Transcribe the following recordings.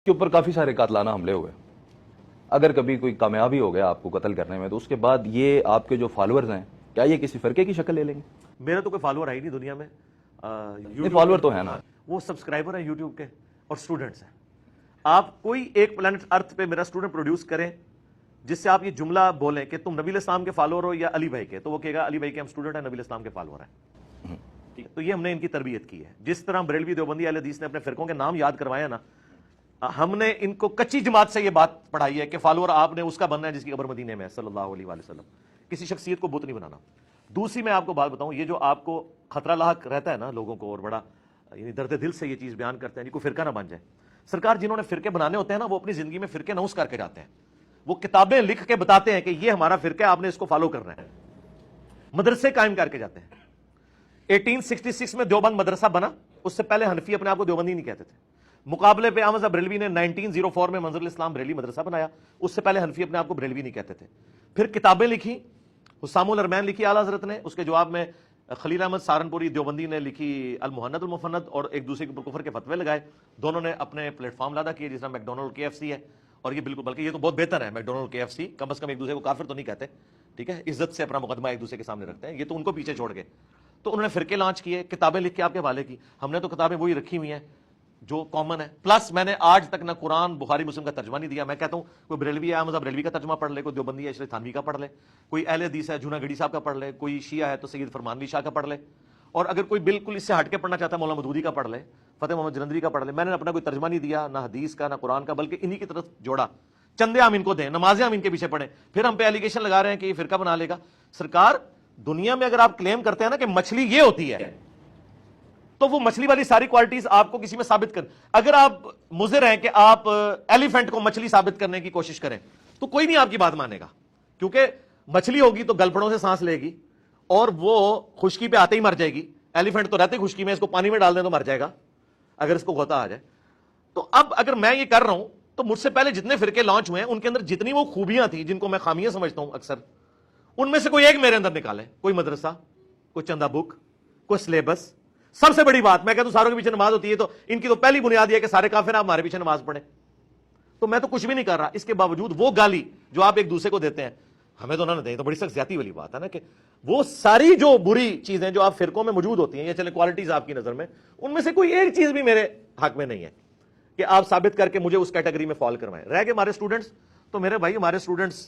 کے اوپر کافی سارے قاتلانہ حملے ہوئے. اگر کبھی کوئی کامیابی ہو گیا آپ کو قتل کرنے میں تو اس کے بعد یہ آپ کے جو فالوورز ہیں کیا یہ کسی فرقے کی شکل لے لیں گے؟ میرا تو کوئی فالوور ہے ہی نہیں دنیا میں. فالوور تو ہے نا, وہ سبسکرائبر ہیں یوٹیوب کے اور سٹوڈنٹس ہیں. آپ کوئی ایک پلانٹ ارتھ پہ میرا سٹوڈنٹ پروڈیوس کریں جس سے آپ یہ جملہ بولیں کہ تم نبی علیہ السلام کے فالوور ہو یا علی بھائی کے, تو وہ کہے گا علی بھائی کے ہم سٹوڈنٹ ہیں, نبی علیہ السلام کے فالوور ہیں. تو یہ ہم نے ان کی تربیت کی ہے. جس طرح بریلوی دیوبندی اہل حدیث نے اپنے فرقوں کے نام یاد کروایا نا, ہم نے ان کو کچی جماعت سے یہ بات پڑھائی ہے کہ فالوور آپ نے اس کا بننا ہے جس کی قبر مدینے میں ہے صلی اللہ علیہ وآلہ وسلم. کسی شخصیت کو بت نہیں بنانا. دوسری میں آپ کو بات بتاؤں, یہ جو آپ کو خطرہ لاحق رہتا ہے نا لوگوں کو, اور بڑا یعنی درد دل سے یہ چیز بیان کرتے ہیں کوئی فرقہ نہ بن جائے. سرکار جنہوں نے فرقے بنانے ہوتے ہیں نا, وہ اپنی زندگی میں فرقے نوس کر کے جاتے ہیں. وہ کتابیں لکھ کے بتاتے ہیں کہ یہ ہمارا فرقہ ہے, آپ نے اس کو فالو کرنا ہے. مدرسے قائم کر کے جاتے ہیں. 1866 میں دیوبند مدرسہ بنا, اس سے پہلے حنفی اپنے آپ کو دیوبندی نہیں کہتے تھے. مقابلے پہ احمد بریلوی نے 1904 میں منظر الاسلام بریلی مدرسہ بنایا, اس سے پہلے حنفی اپنے آپ کو بریلوی نہیں کہتے تھے. پھر کتابیں لکھی, حسام الارمین لکھی اعلیٰ حضرت نے, اس کے جواب میں خلیل احمد سہارنپوری دیوبندی نے لکھی المحند المفند, اور ایک دوسرے کے اوپر کفر کے فتوے لگائے. دونوں نے اپنے پلیٹ فارم لادا کیے, جس طرح میکڈونلڈ کے ایف سی ہے, اور یہ بالکل بلکہ یہ تو بہت بہتر ہے میکڈونلڈ کے ایف سی, کم از کم ایک دوسرے کو کافر تو نہیں کہتے, ٹھیک ہے, عزت سے اپنا مقدمہ ایک دوسرے کے سامنے رکھتے ہیں. یہ تو ان کو پیچھے چھوڑ گئے. تو انہوں نے فرقے لانچ کیے, کتابیں لکھ کے آپ کے حوالے کی. ہم نے تو کتابیں وہی رکھی ہوئی ہیں جو کامن ہے. پلس میں نے آج تک نہ قرآن بخاری مسلم کا ترجمہ نہیں دیا. میں کہتا ہوں کوئی بریلوی ہے احمد بریلوی کا ترجمہ پڑھ لے, کوئی دیوبندی ہے اشرف تھانوی کا پڑھ لے, کوئی اہل حدیث ہے جونا گڑھی صاحب کا پڑھ لے, کوئی شیعہ ہے تو سید فرمانوی شاہ کا پڑھ لے, اور اگر کوئی بالکل اس سے ہٹ کے پڑھنا چاہتا ہے مولانا مودودی کا پڑھ لے, فتح محمد جلندری کا پڑھ لے. میں نے اپنا کوئی ترجمہ نہیں دیا, نہ حدیث کا نہ قرآن کا, بلکہ انہی کی طرف جوڑا. چندے ہم ان کو دیں, نمازیں ہم ان کے پیچھے پڑھیں, پھر ہم پہ ایلیگیشن لگا رہے ہیں کہ یہ فرقہ بنا لے گا. سرکار دنیا میں اگر آپ کلیم کرتے ہیں نا کہ مچھلی یہ ہوتی ہے, تو وہ مچھلی والی ساری کوالٹیز آپ کو کسی میں ثابت کر. اگر آپ مضر ہیں کہ آپ ایلیفنٹ کو مچھلی ثابت کرنے کی کوشش کریں تو کوئی نہیں آپ کی بات مانے گا, کیونکہ مچھلی ہوگی تو گلپڑوں سے سانس لے گی اور وہ خشکی پہ آتے ہی مر جائے گی. ایلیفنٹ تو رہتے خشکی میں, اس کو پانی میں ڈال دیں تو مر جائے گا اگر اس کو غوطہ آ جائے. تو اب اگر میں یہ کر رہا ہوں تو مجھ سے پہلے جتنے فرقے لانچ ہوئے ہیں ان کے اندر جتنی وہ خوبیاں تھیں جن کو میں خامیاں سمجھتا ہوں اکثر, ان میں سے کوئی ایک میرے اندر نکالے. کوئی مدرسہ, کوئی چندہ بک, کوئی سلیبس. سب سے بڑی بات, میں کہتا ہوں ساروں کے پیچھے نماز ہوتی ہے, تو ان کی تو پہلی بنیاد یہ ہے کہ سارے کافر آپ ہمارے پیچھے نماز پڑھیں. تو میں تو کچھ بھی نہیں کر رہا. اس کے باوجود وہ گالی جو آپ ایک دوسرے کو دیتے ہیں ہمیں تو نہ دیں, تو بڑی سخت زیادتی والی بات ہے نا, کہ وہ ساری جو بری چیزیں جو آپ فرقوں میں موجود ہوتی ہیں, یہ چلے کوالٹیز آپ کی نظر میں, ان میں سے کوئی ایک چیز بھی میرے حق میں نہیں ہے کہ آپ ثابت کر کے مجھے اس کیٹیگری میں فال کروائیں. رہ گئے ہمارے اسٹوڈنٹس, تو میرے بھائی ہمارے اسٹوڈنٹس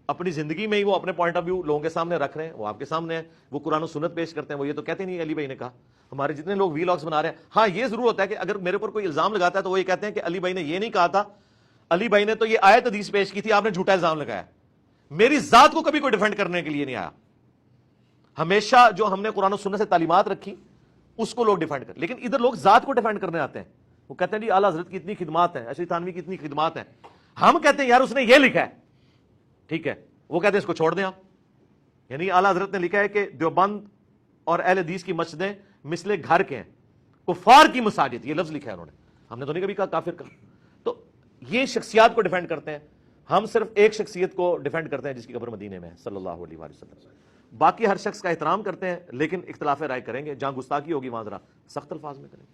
اپنی زندگی میں ہی وہ اپنے پوائنٹ آف ویو لوگوں کے سامنے رکھ رہے ہیں, وہ آپ کے سامنے ہیں, وہ قرآن و سنت پیش کرتے ہیں. وہ یہ تو کہتے نہیں علی بھائی نے کہا. ہمارے جتنے لوگ ویلاگز بنا رہے ہیں, ہاں یہ ضرور ہوتا ہے کہ اگر میرے اوپر کوئی الزام لگاتا ہے تو وہ یہ کہتے ہیں کہ علی بھائی نے یہ نہیں کہا تھا, علی بھائی نے تو یہ آیت حدیث پیش کی تھی, آپ نے جھوٹا الزام لگایا. میری ذات کو کبھی کوئی ڈیفینڈ کرنے کے لیے نہیں آیا. ہمیشہ جو ہم نے قرآن و سنت سے تعلیمات رکھی اس کو لوگ ڈیفینڈ کر. لیکن ادھر لوگ ذات کو ڈیفینڈ کرنے آتے ہیں. وہ کہتے ہیں جی اعلیٰ حضرت کی اتنی خدمات ہیں, اشرف تھانوی کی اتنی خدمات ہیں. ہم کہتے ہیں یار اس نے یہ لکھا ہے, ٹھیک ہے, وہ کہتے ہیں اس کو چھوڑ دیں آپ. یعنی اعلیٰ حضرت نے لکھا ہے کہ دیوبند اور اہل حدیث کی مسجدیں مثل گھر کے ہیں, کفار کی مساجد, یہ لفظ لکھا ہے انہوں نے. ہم نے تو نہیں کبھی کہا کافر کا. تو یہ شخصیات کو ڈیفینڈ کرتے ہیں. ہم صرف ایک شخصیت کو ڈیفینڈ کرتے ہیں جس کی قبر مدینے میں ہے صلی اللہ علیہ وسلم. باقی ہر شخص کا احترام کرتے ہیں, لیکن اختلاف رائے کریں گے. جہاں گستاخی ہوگی وہاں ذرا سخت الفاظ میں کریں گے.